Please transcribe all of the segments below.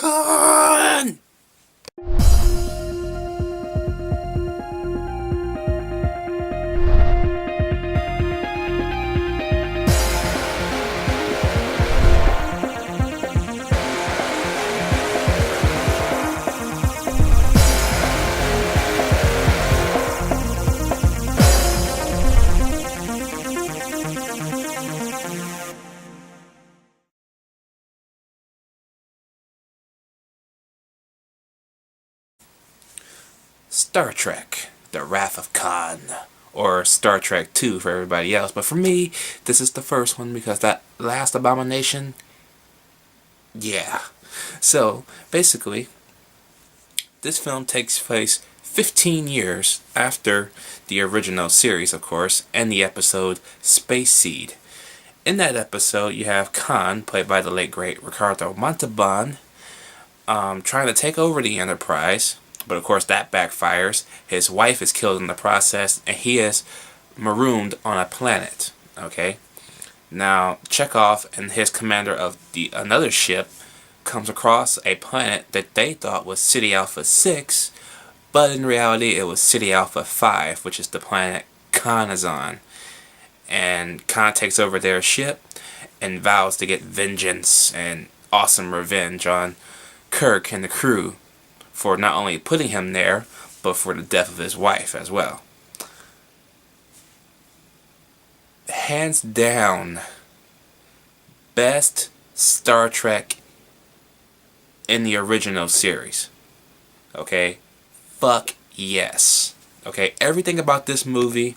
Khan! Star Trek, The Wrath of Khan, or Star Trek 2 for everybody else, but for me, this is the first one because that last abomination, yeah. So, basically, this film takes place 15 years after the original series, of course, and the episode Space Seed. In that episode, you have Khan, played by the late great Ricardo Montalbán, trying to take over the Enterprise. But of course that backfires. His wife is killed in the process, and he is marooned on a planet. Okay. Now Chekhov and his commander of another ship comes across a planet that they thought was City Alpha 6, but in reality it was City Alpha 5, which is the planet Khan is on. And Khan takes over their ship and vows to get vengeance and awesome revenge on Kirk and the crew for not only putting him there, but for the death of his wife as well. Hands down, best Star Trek in the original series. Okay? Fuck yes. Okay? Everything about this movie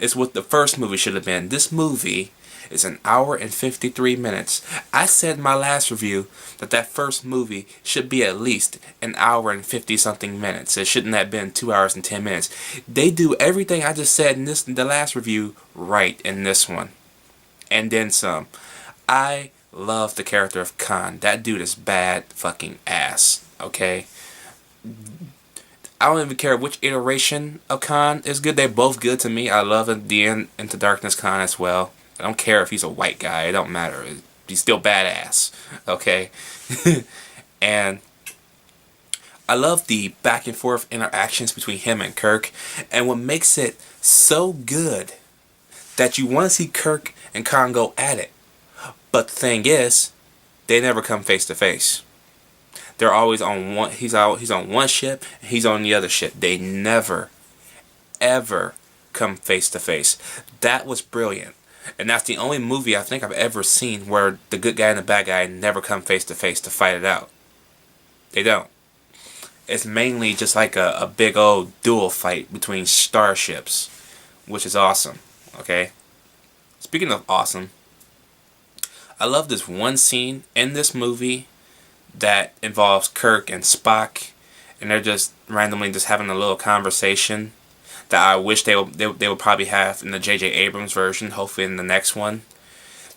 is what the first movie should have been. This movie is an hour and 53 minutes. I said in my last review that first movie should be at least an hour and 50 something minutes. It shouldn't have been 2 hours and 10 minutes. They do everything I just said in the last review right in this one. And then some. I love the character of Khan. That dude is bad fucking ass. Okay? I don't even care which iteration of Khan is good. They're both good to me. I love the Into Darkness Khan as well. I don't care if he's a white guy. It don't matter. He's still badass. Okay? And I love the back and forth interactions between him and Kirk. And what makes it so good that you want to see Kirk and Khan go at it. But the thing is, they never come face to face. They're always on one. He's on one ship, and he's on the other ship. They never, ever come face to face. That was brilliant. And that's the only movie I think I've ever seen where the good guy and the bad guy never come face to face to fight it out. They don't. It's mainly just like a big old duel fight between starships, which is awesome. Okay? Speaking of awesome, I love this one scene in this movie that involves Kirk and Spock, and they're just randomly just having a little conversation that I wish they would probably have in the J.J. Abrams version, hopefully in the next one,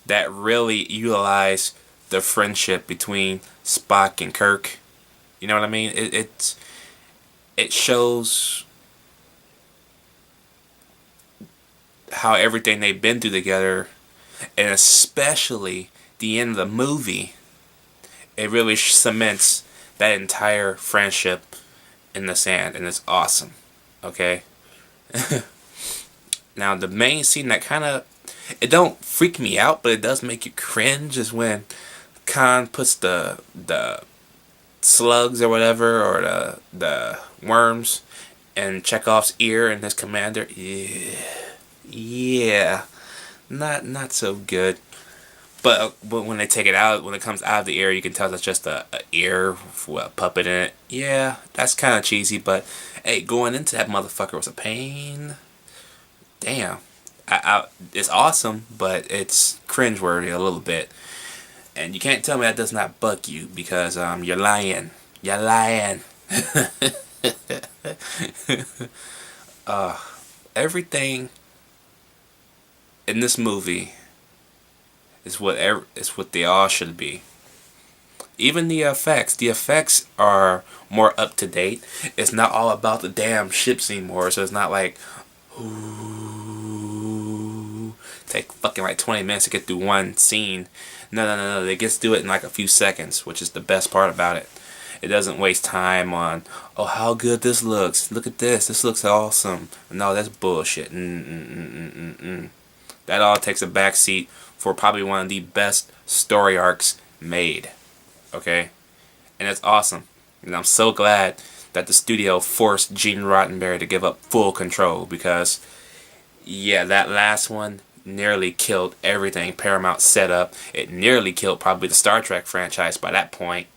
that really utilize the friendship between Spock and Kirk. You know what I mean? It shows how everything they've been through together, and especially the end of the movie, it really cements that entire friendship in the sand, and it's awesome. Okay? Now the main scene that kind of, it don't freak me out, but it does make you cringe, is when Khan puts the slugs or whatever, or the worms in Chekhov's ear, and his commander, yeah, not so good. But when they take it out, when it comes out of the ear, you can tell that's just a ear with a puppet in it. Yeah, that's kind of cheesy, but hey, going into that motherfucker was a pain. Damn. It's awesome, but it's cringeworthy a little bit. And you can't tell me that does not bug you, because you're lying. You're lying. Everything in this movie is what they all should be. Even the effects. The effects are more up to date. It's not all about the damn ships anymore. So it's not like, ooh, take fucking like 20 minutes to get through one scene. No. They get to do it in like a few seconds, which is the best part about it. It doesn't waste time on, oh, how good this looks. Look at this. This looks awesome. No, that's bullshit. That all takes a backseat for probably one of the best story arcs made. Okay? And it's awesome. And I'm so glad that the studio forced Gene Roddenberry to give up full control, because, yeah, that last one nearly killed everything Paramount set up. It nearly killed probably the Star Trek franchise by that point,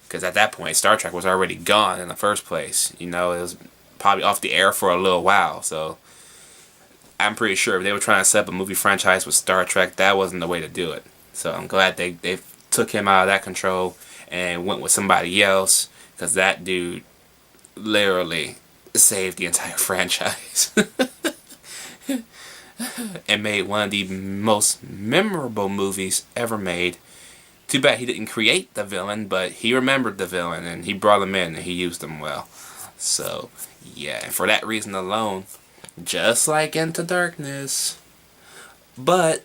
because at that point Star Trek was already gone in the first place. You know, it was probably off the air for a little while, so I'm pretty sure if they were trying to set up a movie franchise with Star Trek, that wasn't the way to do it. So I'm glad they took him out of that control and went with somebody else, because that dude literally saved the entire franchise. And made one of the most memorable movies ever made. Too bad he didn't create the villain, but he remembered the villain and he brought him in and he used him well. So, yeah, and for that reason alone, just like Into Darkness. But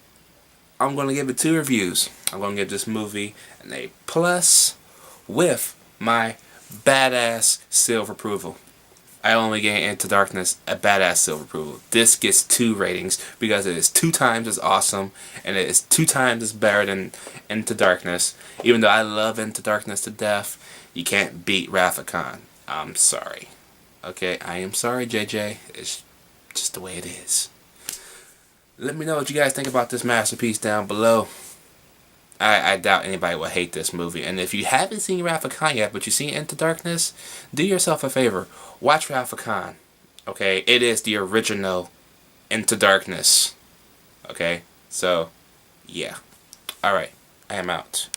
I'm going to give it 2 reviews. I'm going to give this movie an A+ with my badass seal of approval. I only gave Into Darkness a badass seal of approval. This gets 2 ratings because it is 2 times as awesome and it is 2 times as better than Into Darkness. Even though I love Into Darkness to death, you can't beat Wrath of Khan. I'm sorry. Okay, I am sorry, JJ. It's just the way it is. Let me know what you guys think about this masterpiece down below. I doubt anybody will hate this movie. And if you haven't seen Wrath of Khan yet, but you've seen Into Darkness, do yourself a favor. Watch Wrath of Khan. Okay? It is the original Into Darkness. Okay? So, yeah. Alright. I am out.